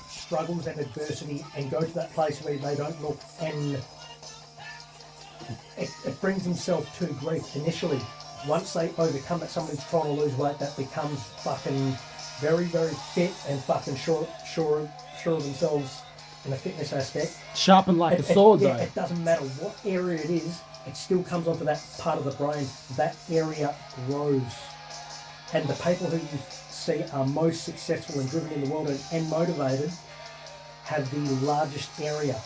struggles and adversity and go to that place where they don't look, and it brings himself to grief initially. Once they overcome that, somebody's trying to lose weight, that becomes fucking very, very fit and fucking sure of themselves in a fitness aspect. Sharpened like a sword, though. It doesn't matter what area it is, it still comes onto that part of the brain. That area grows. And the people who you see are most successful and driven in the world and motivated have the largest area.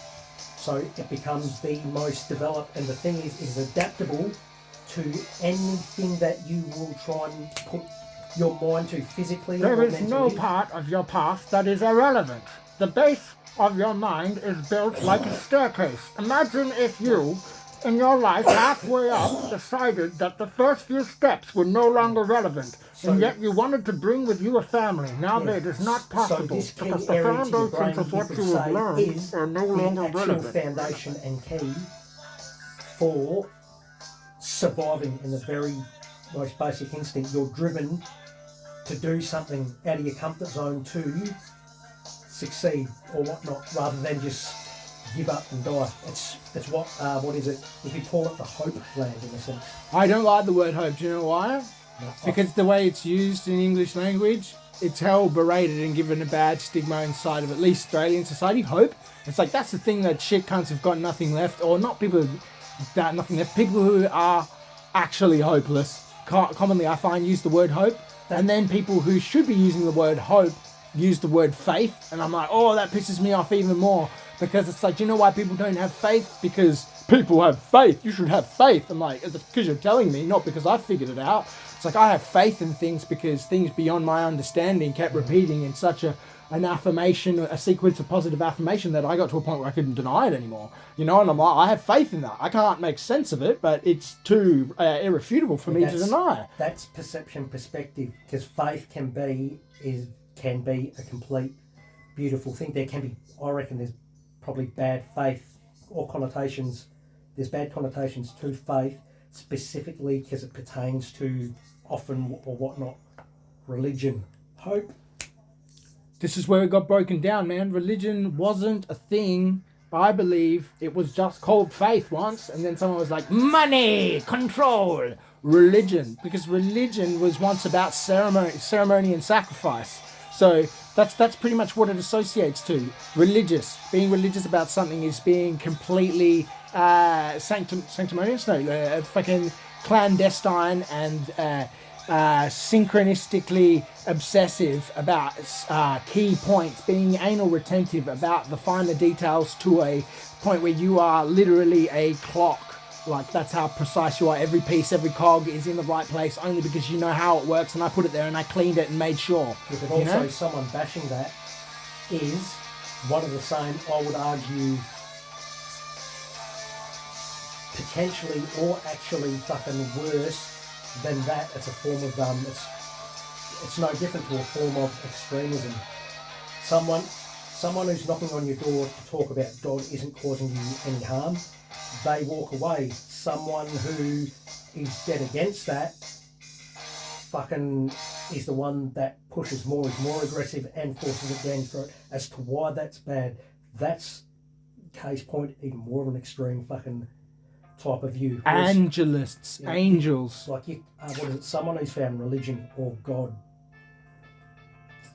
So it becomes the most developed, and the thing is, it's adaptable to anything that you will try and put your mind to physically or There is mentally. no part of your past that is irrelevant. The base of your mind is built like a staircase. Imagine if you, in your life, halfway up, decided that the first few steps were no longer relevant, and yet you wanted to bring with you a family. Now that is not possible, this key because the area to your brain, foundations of what could you have say, learned is are no the longer actual relevant. foundation and key for surviving in the very most basic instinct. You're driven to do something out of your comfort zone to succeed or whatnot, rather than just give up and die. It's what is it? You could call it the hope land in a sense. I don't like the word hope. Do you know why? No, Because the way it's used in English language, it's held, berated, and given a bad stigma inside of at least Australian society. Hope. It's like that's the thing that shit cunts have got nothing left, or not people that nothing left. People who are actually hopeless. Commonly, I find use the word hope, and then people who should be using the word hope use the word faith, and I'm like, oh, that pisses me off even more, because it's like, do you know why people don't have faith? Because people have faith. You should have faith. I'm like, it's because you're telling me, not because I figured it out. It's like I have faith in things because things beyond my understanding kept repeating in such an affirmation, a sequence of positive affirmation, that I got to a point where I couldn't deny it anymore. You know, and I'm like, I have faith in that. I can't make sense of it, but it's too irrefutable for me to deny. That's perception, perspective, because faith can be a complete beautiful thing. There can be, I reckon, there's probably bad faith or connotations. There's bad connotations to faith, specifically because it pertains to often or whatnot religion, hope. This is where it got broken down, man. Religion wasn't a thing. I believe it was just called faith once, and then someone was like, money, control, religion. Because religion was once about ceremony and sacrifice. So that's pretty much what it associates to. Religious. Being religious about something is being completely sanctimonious? No, fucking clandestine and synchronistically obsessive about key points, being anal retentive about the finer details to a point where you are literally a clock. Like, that's how precise you are. Every piece, every cog is in the right place only because you know how it works, and I put it there and I cleaned it and made sure. Yeah, but also someone bashing that is one of the same, I would argue, potentially or actually fucking worse than that. It's a form of it's no different to a form of extremism. Someone who's knocking on your door to talk about God isn't causing you any harm. They walk away. Someone who is dead against that fucking is the one that pushes more, is more aggressive and forces it down your throat. As to why that's bad, that's case point, even more of an extreme fucking type of view. Angelists, angels. Like someone who's found religion or God.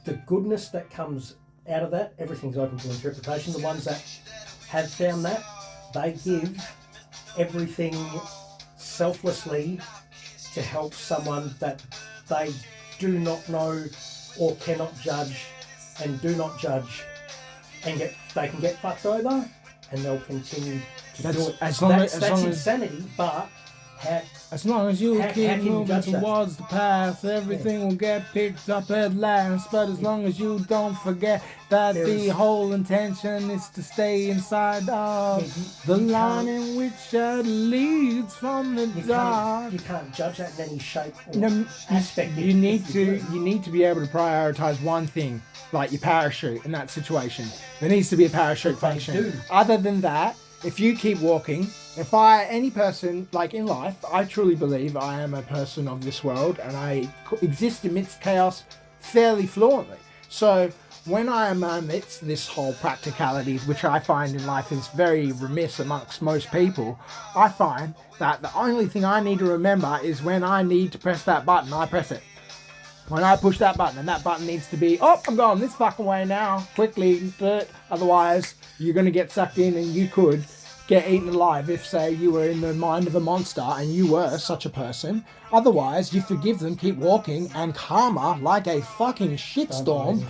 The goodness that comes out of that, everything's open to interpretation. The ones that have found that, they give everything selflessly to help someone that they do not know or cannot judge, and do not judge, and they can get fucked over, and they'll continue to do it. That's insanity, but as long as you keep moving towards the path, everything will get picked up at last. But as long as you don't forget that the whole intention is to stay inside of the line in which it leads from the dark. You can't judge that in any shape or aspect. You need to be able to prioritize one thing, like your parachute in that situation. There needs to be a parachute function. Other than that, if you keep walking, any person, like in life, I truly believe I am a person of this world and I exist amidst chaos fairly fluently. So when I am amidst this whole practicality, which I find in life is very remiss amongst most people, I find that the only thing I need to remember is when I need to press that button, I press it. When I push that button, and that button needs to be, oh, I'm going this fucking way now, quickly, otherwise you're going to get sucked in and you could get eaten alive if, say, you were in the mind of a monster and you were such a person. Otherwise, you forgive them, keep walking, and karma, like a fucking shitstorm.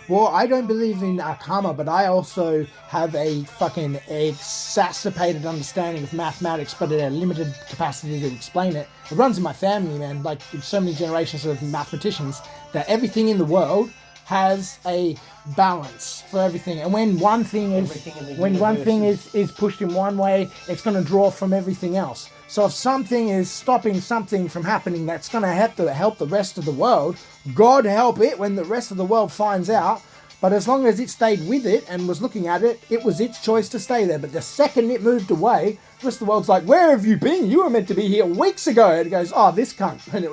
Well, I don't believe in karma, but I also have a fucking exacerbated understanding of mathematics, but a limited capacity to explain it. It runs in my family, man, like so many generations of mathematicians, that everything in the world has a balance for everything, and when one thing is pushed in one way, it's going to draw from everything else. So if something is stopping something from happening that's going to help the rest of the world, God help it when the rest of the world finds out. But as long as it stayed with it and was looking at it, it was its choice to stay there. But the second it moved away, the rest of the world's like, where have you been? You were meant to be here weeks ago. And it goes, oh, this cunt. And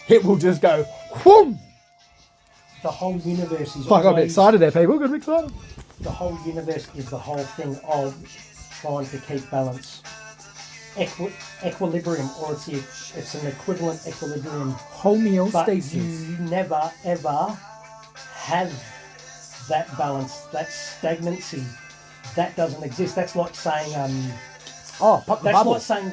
it will just go, whoom. The whole universe is... I got a bit excited there, people. Got a bit excited. The whole universe is the whole thing of trying to keep balance. Equilibrium, or it's an equivalent equilibrium. Homeostasis. But you never, ever have that balance, that stagnancy. That doesn't exist. That's like saying... pop the that's bubble. like saying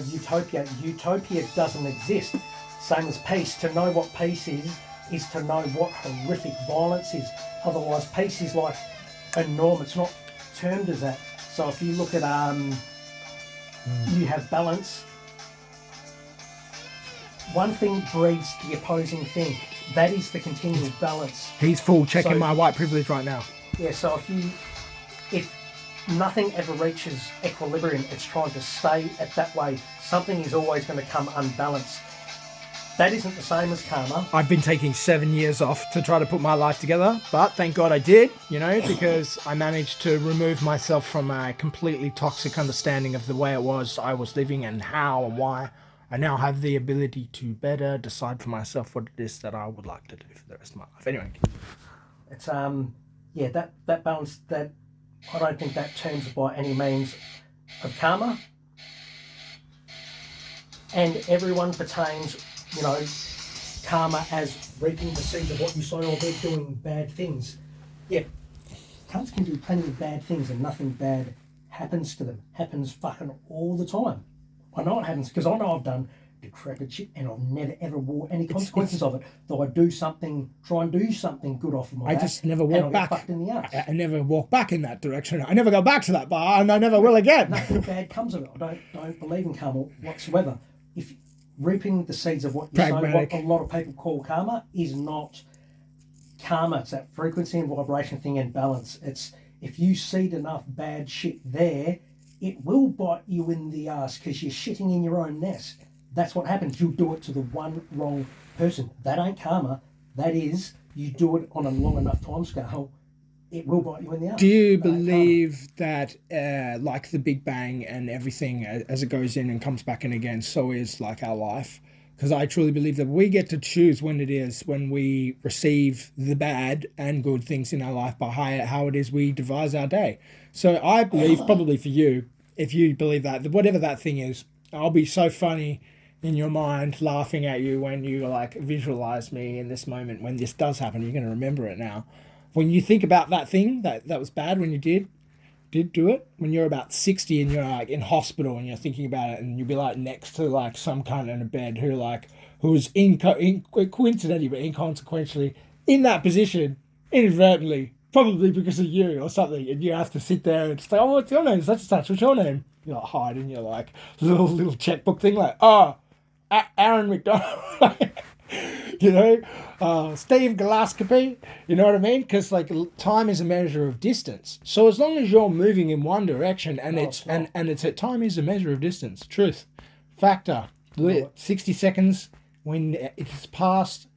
utopia. Utopia doesn't exist. Same as peace. To know what peace is to know what horrific violence is. Otherwise, peace is like a norm. It's not termed as that. So if you look at, you have balance. One thing breeds the opposing thing. That is the continual balance. He's full checking my white privilege right now. Yeah, so if nothing ever reaches equilibrium, it's trying to stay at that way. Something is always going to come unbalanced. That isn't the same as karma. I've been taking 7 years off to try to put my life together, but thank God I did, because I managed to remove myself from a completely toxic understanding of the way I was living and how and why. I now have the ability to better decide for myself what it is that I would like to do for the rest of my life. Anyway. It's, that balance, that I don't think that terms by any means of karma. And everyone pertains... karma as reaping the seeds of what you sow, or they're doing bad things. Yeah, cunts can do plenty of bad things and nothing bad happens to them. Happens fucking all the time. I know it happens because I know I've done decrepit shit and I've never ever wore any consequences of it. Though I try and do something good off of my back. I just never walk back. Fucked in the ass. I never walk back in that direction. I never go back to that bar, and I never will again. Nothing bad comes of it. I don't believe in karma whatsoever. If reaping the seeds of what you sow, what a lot of people call karma, is not karma. It's that frequency and vibration thing and balance. It's if you seed enough bad shit there, it will bite you in the ass because you're shitting in your own nest. That's what happens. You do it to the one wrong person. That ain't karma. That is, you do it on a long enough time scale, it will bite you in the ass. Do you believe that, like the Big Bang and everything as it goes in and comes back in again, so is like our life? Because I truly believe that we get to choose when we receive the bad and good things in our life by how it is we devise our day. So I believe, probably for you, if you believe that, whatever that thing is, I'll be so funny in your mind laughing at you when you like visualize me in this moment. When this does happen, you're going to remember it now. When you think about that thing that was bad when you did do it, when you're about 60 and you're like in hospital and you're thinking about it, and you'll be like next to like some cunt in a bed who's coincidentally but inconsequentially in that position inadvertently, probably because of you or something, and you have to sit there and say, oh, what's your name? Such and such, what's your name? You're like hiding your like little checkbook thing, like, Aaron McDonald. Steve Gillespie, you know what I mean? Because like time is a measure of distance. So as long as you're moving in one direction, time is a measure of distance. Truth, factor. 60 seconds when it's passed,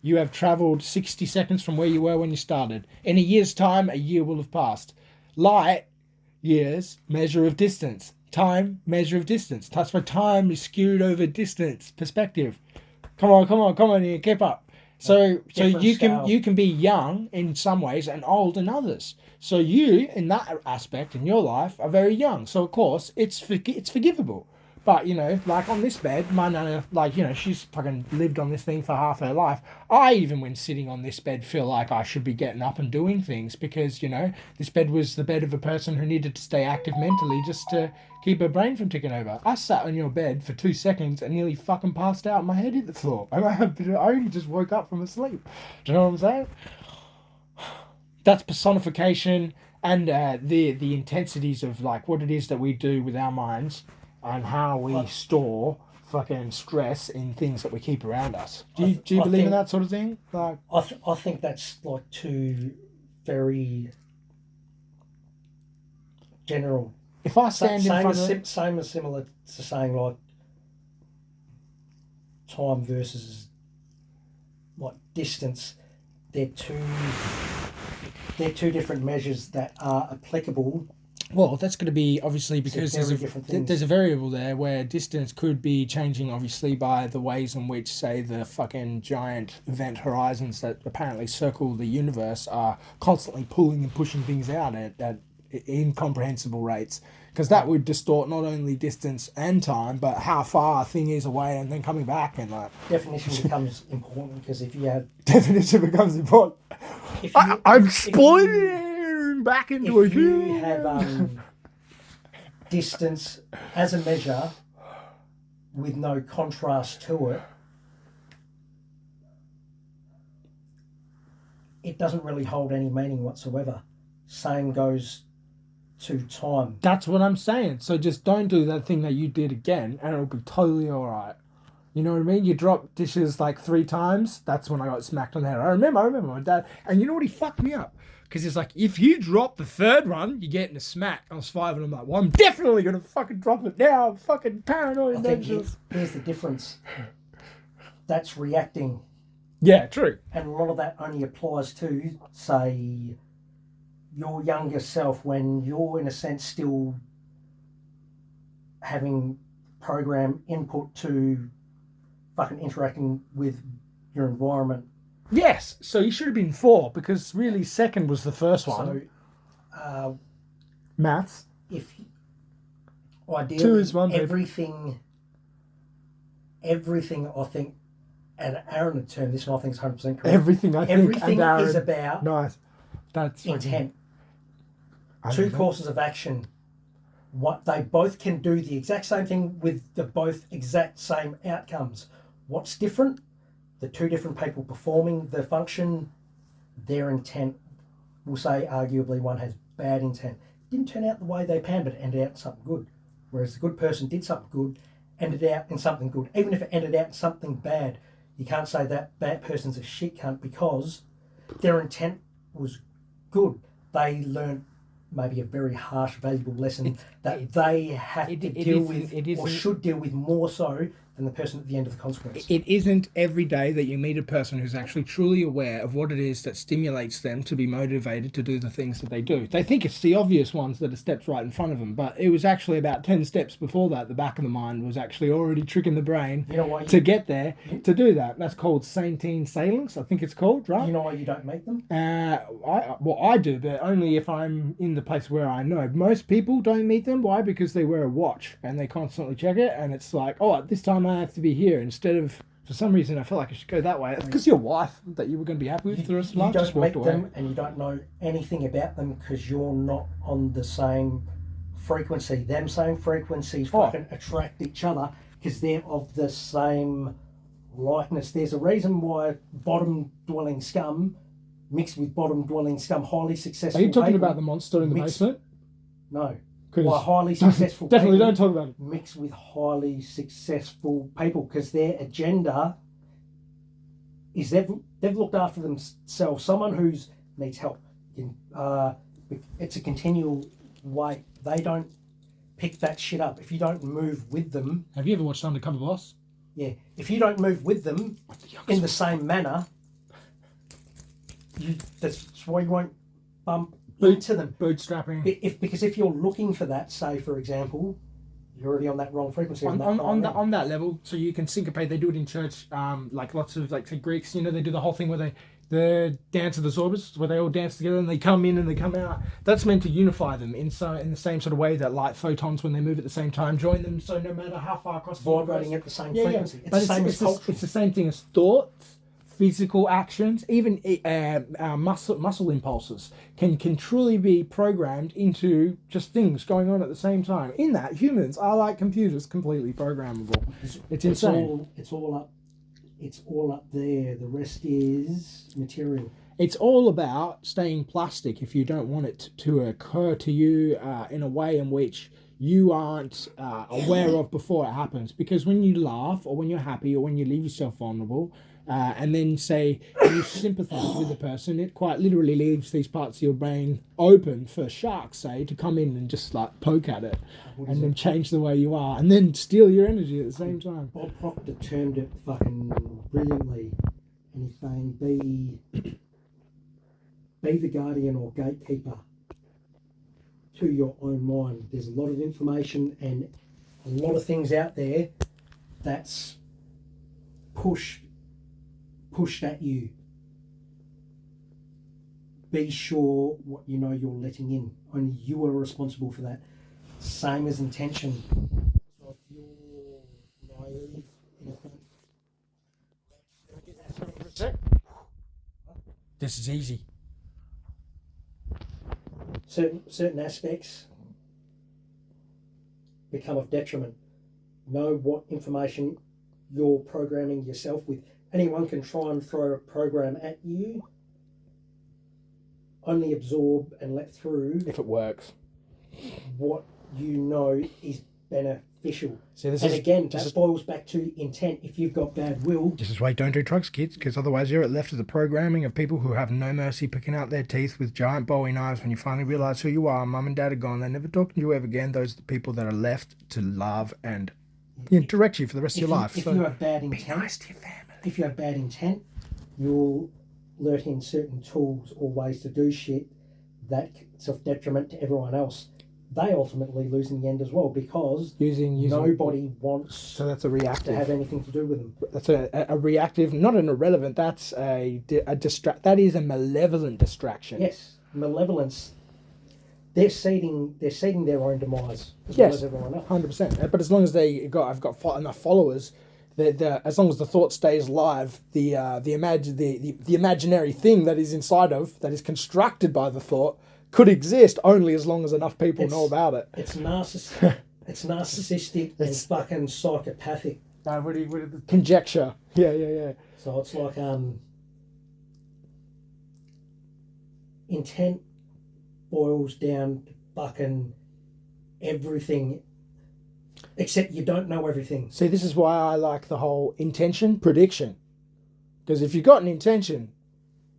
you have travelled 60 seconds from where you were when you started. In a year's time, a year will have passed. Light years, measure of distance. Time, measure of distance. That's why time is skewed over distance perspective. Come on, you keep up. So Different scale. you can be young in some ways and old in others. So you, in that aspect in your life, are very young. So of course it's forgivable. But you know, like on this bed, my nana, like you know, she's fucking lived on this thing for half her life. I even, when sitting on this bed, feel like I should be getting up and doing things because you know this bed was the bed of a person who needed to stay active mentally just to keep her brain from ticking over. I sat on your bed for 2 seconds and nearly fucking passed out. My head hit the floor, and I only just woke up from a sleep. Do you know what I'm saying? That's personification and the intensities of like what it is that we do with our minds and how we store fucking stress in things that we keep around us. Do you believe in that sort of thing? Like, I think that's like too very general. if I stand in front of Same as similar to saying like time versus like distance. They're two different measures that are applicable. well, that's going to be obviously because very different things. there's a variable there where distance could be changing obviously by the ways in which, say, the fucking giant event horizons that apparently circle the universe are constantly pulling and pushing things out at incomprehensible rates. Because that would distort not only distance and time, but how far a thing is away and then coming back and like Definition becomes important because if you have definition becomes important. I'm splitting back into a if you have distance as a measure with no contrast to it, it doesn't really hold any meaning whatsoever. Same goes to time. That's what I'm saying. So just don't do that thing that you did again, and it'll be totally all right. You know what I mean? You drop dishes like 3 times. That's when I got smacked on the head. I remember my dad. And you know what? He fucked me up. Because he's like, if you drop the 3rd one, you're getting a smack. I was 5 and I'm like, well, I'm definitely going to fucking drop it now. I'm fucking paranoid. I think here's the difference. That's reacting. Yeah, true. And a lot of that only applies to, say, your younger self when you're, in a sense, still having program input to fucking interacting with your environment. Yes, so you should have been 4 because really 2nd was the first one. So, maths. If ideally 2 is 1. Everything I think, and Aaron had turned this, and I think it's 100% correct. Everything I think, everything and Aaron, is about nice. That's intent. 2 courses of action. What they both can do the exact same thing with the both exact same outcomes. What's different? The 2 different people performing the function, their intent, we'll say arguably one has bad intent. Didn't turn out the way they planned, but it ended out in something good. Whereas the good person did something good, ended out in something good. Even if it ended out in something bad, you can't say that bad person's a shit cunt because their intent was good. They learned maybe a very harsh, valuable lesson that they have to deal with or should deal with more so than the person at the end of the consequence. It isn't every day that you meet a person who's actually truly aware of what it is that stimulates them to be motivated to do the things that they do. They think it's the obvious ones that are steps right in front of them, but it was actually about 10 steps before that. The back of the mind was actually already tricking the brain to get there to do that. That's called Saintine Salence, I think it's called, right? You know why you don't make them? I do, but only if I'm in the place where I know. Most people don't meet them. Why? Because they wear a watch and they constantly check it, and it's like, oh, at this time I have to be here instead of, for some reason I felt like I should go that way. Because your wife that you were going to be happy with the rest of life just walked away. Them and you don't know anything about them because you're not on the same frequency. Them same frequencies fucking attract each other because they're of the same likeness. There's a reason why bottom-dwelling scum mixed with bottom-dwelling scum, highly successful. Are you talking about the monster in the basement? No. Why highly successful definitely don't talk about it. Mixed with highly successful people because their agenda is they've looked after themselves. Someone who's needs help. It's a continual way. They don't pick that shit up. If you don't move with them... Have you ever watched Undercover Boss? Yeah. If you don't move with them in the same manner, that's why you won't bump into them. Bootstrapping. Because if you're looking for that, say for example, You're already on that wrong frequency. On that level, so you can syncopate. They do it in church, like lots of like say Greeks. You know, they do the whole thing where the dance of the Zorbas, where they all dance together and they come in and they come out. That's meant to unify them in the same sort of way that light photons, when they move at the same time, join them. So no matter how far across the vibrating at the same frequency. But it's the same thing as thoughts, physical actions, even muscle impulses can truly be programmed into just things going on at the same time. In that, humans are like computers, completely programmable. It's insane. It's all up there. The rest is material. It's all about staying plastic if you don't want it to occur to you in a way in which you aren't aware of before it happens. Because when you laugh, or when you're happy, or when you leave yourself vulnerable, and then say you sympathise with the person, it quite literally leaves these parts of your brain open for sharks, say, to come in and just like poke at it, and then change the way you are, and then steal your energy at the same time. Bob Proctor termed it fucking brilliantly, and he's saying be the guardian or gatekeeper to your own mind. There's a lot of information and a lot of things out there that's pushed at you. Be sure what you know you're letting in. Only you are responsible for that. Same as intention. So if you're naive, innocent, This is easy. certain aspects become of detriment. Know what information you're programming yourself with. Anyone can try and throw a program at you. Only absorb and let through If it works. what you know is beneficial. See, that boils back to intent. If you've got bad will, This is why you don't do drugs, kids, because otherwise you're left to the programming of people who have no mercy, picking out their teeth with giant Bowie knives. When you finally realise who you are, mum and dad are gone, they're never talking to you ever again. Those are the people that are left to love and direct you for the rest of your life. If you have bad intent, be nice to your family. If you have bad intent, you'll let in certain tools or ways to do shit that's of detriment to everyone else. They ultimately lose in the end as well, because nobody wants so that's a reactive to have anything to do with them. That's a reactive, not an irrelevant. That's a that is a malevolent distraction. Yes, malevolence. They're seeding their own demise as well as everyone else. 100%. But as long as I've got enough followers, as long as the thought stays alive, the imaginary thing that is inside of, that is constructed by the thought, could exist only as long as enough people know about it. It's it's narcissistic and fucking psychopathic. Conjecture. Yeah. So it's like intent boils down to fucking everything, except you don't know everything. See, this is why I like the whole intention prediction, because if you've got an intention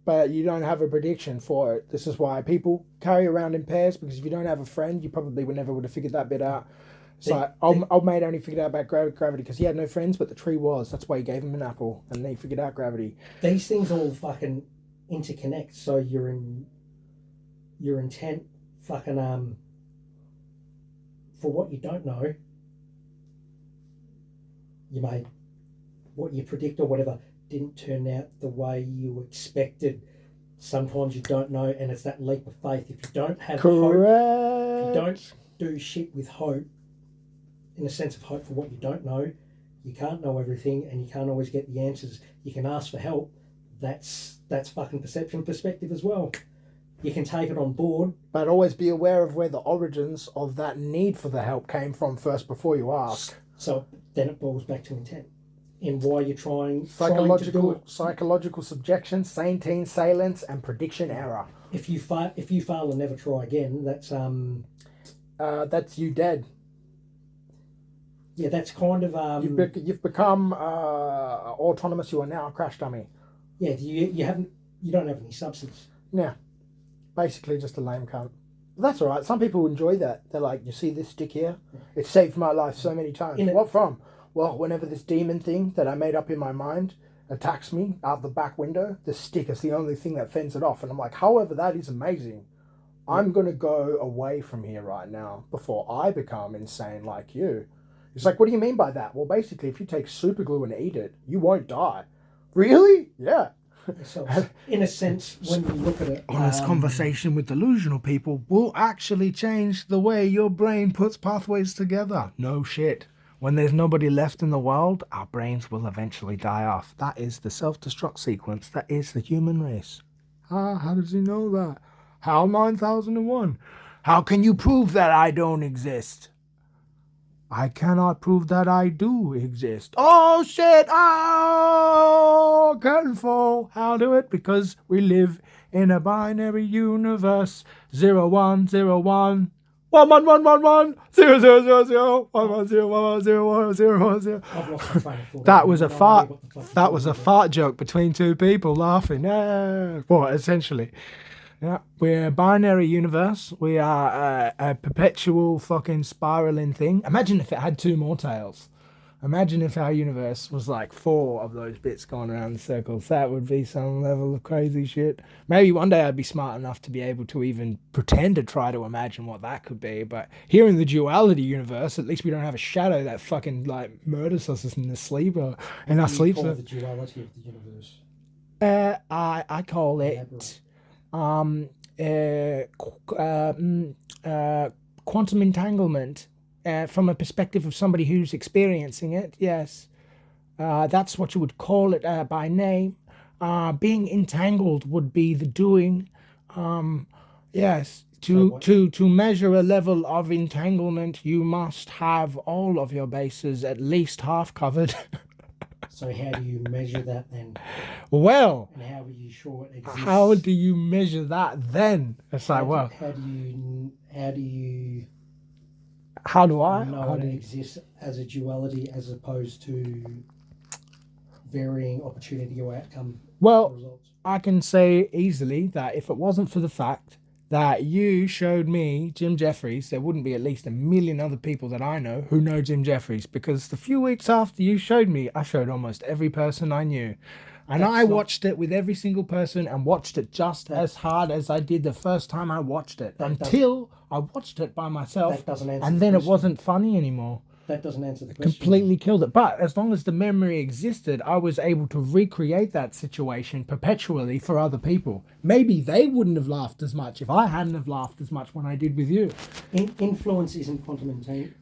but you don't have a prediction for it, this is why people carry around in pairs, because if you don't have a friend, you probably would have figured that bit out. So old mate only figured out about gravity because he had no friends, but the tree was. That's why he gave him an apple, and they figured out gravity. These things all fucking interconnect. So your intent fucking for what you don't know, what you predict or whatever didn't turn out the way you expected. Sometimes you don't know, and it's that leap of faith. If you don't have hope, if you don't do shit with hope, in a sense of hope for what you don't know, you can't know everything, and you can't always get the answers. You can ask for help. That's fucking perspective as well. You can take it on board, but always be aware of where the origins of that need for the help came from first before you ask. So then it boils back to intent. In why you're trying psychological to do it. Psychological subjection, sane salience, and prediction error. If you fail and never try again, that's you dead. Yeah, that's kind of you've become autonomous. You are now a crash dummy. Yeah, you don't have any substance. Yeah, basically just a lame cunt. That's all right. Some people enjoy that. They're like, you see this stick here? It saved my life so many times. What from? Well, whenever this demon thing that I made up in my mind attacks me out the back window, the stick is the only thing that fends it off. And I'm like, however, that is amazing. I'm going to go away from here right now before I become insane like you. It's like, what do you mean by that? Well, basically, if you take super glue and eat it, you won't die. Really? Yeah. So, in a sense, when you look at it, Honest conversation with delusional people will actually change the way your brain puts pathways together. No shit. When there's nobody left in the world, our brains will eventually die off. That is the self-destruct sequence. That is the human race. How does he know that? How 9001? How can you prove that I don't exist? I cannot prove that I do exist. Oh shit! Oh, curtain fall. I'll do it because we live in a binary universe. 0101 1111 0000 1101101010. I've lost my train of thought. That was a I have no fart. idea what the fuck That you're was a talking fart joke between two people laughing. Well, essentially. Yeah, we're a binary universe. We are a perpetual fucking spiraling thing. Imagine if it had two more tails. Imagine if our universe was like 4 of those bits going around in circles. That would be some level of crazy shit. Maybe one day I'd be smart enough to be able to even pretend to try to imagine what that could be. But here in the duality universe, at least we don't have a shadow that fucking like murders us in the sleep or in our You sleep. call it the duality of the universe. I call it quantum entanglement from a perspective of somebody who's experiencing it. Yes, that's what you would call it by name. Being entangled would be the doing. Yes, to measure a level of entanglement, you must have all of your bases at least half covered. So how do you measure that then? Well, And how are you sure it exists? how do you measure that then? It's like, well, How do you how do I? know it exists as a duality as opposed to varying opportunity or outcome Well, results? I can say easily that if it wasn't for the fact that you showed me Jim Jeffries, there wouldn't be at least 1 million other people that I know who know Jim Jeffries, because the few weeks after you showed me, I showed almost every person I knew. And I watched it with every single person and watched it just as hard as I did the first time I watched it, until I watched it by myself, That doesn't answer and the then it question. wasn't funny anymore. That doesn't answer the question. Completely killed it. But as long as the memory existed, I was able to recreate that situation perpetually for other people. Maybe they wouldn't have laughed as much if I hadn't have laughed as much when I did with you. Influence isn't quantum entanglement.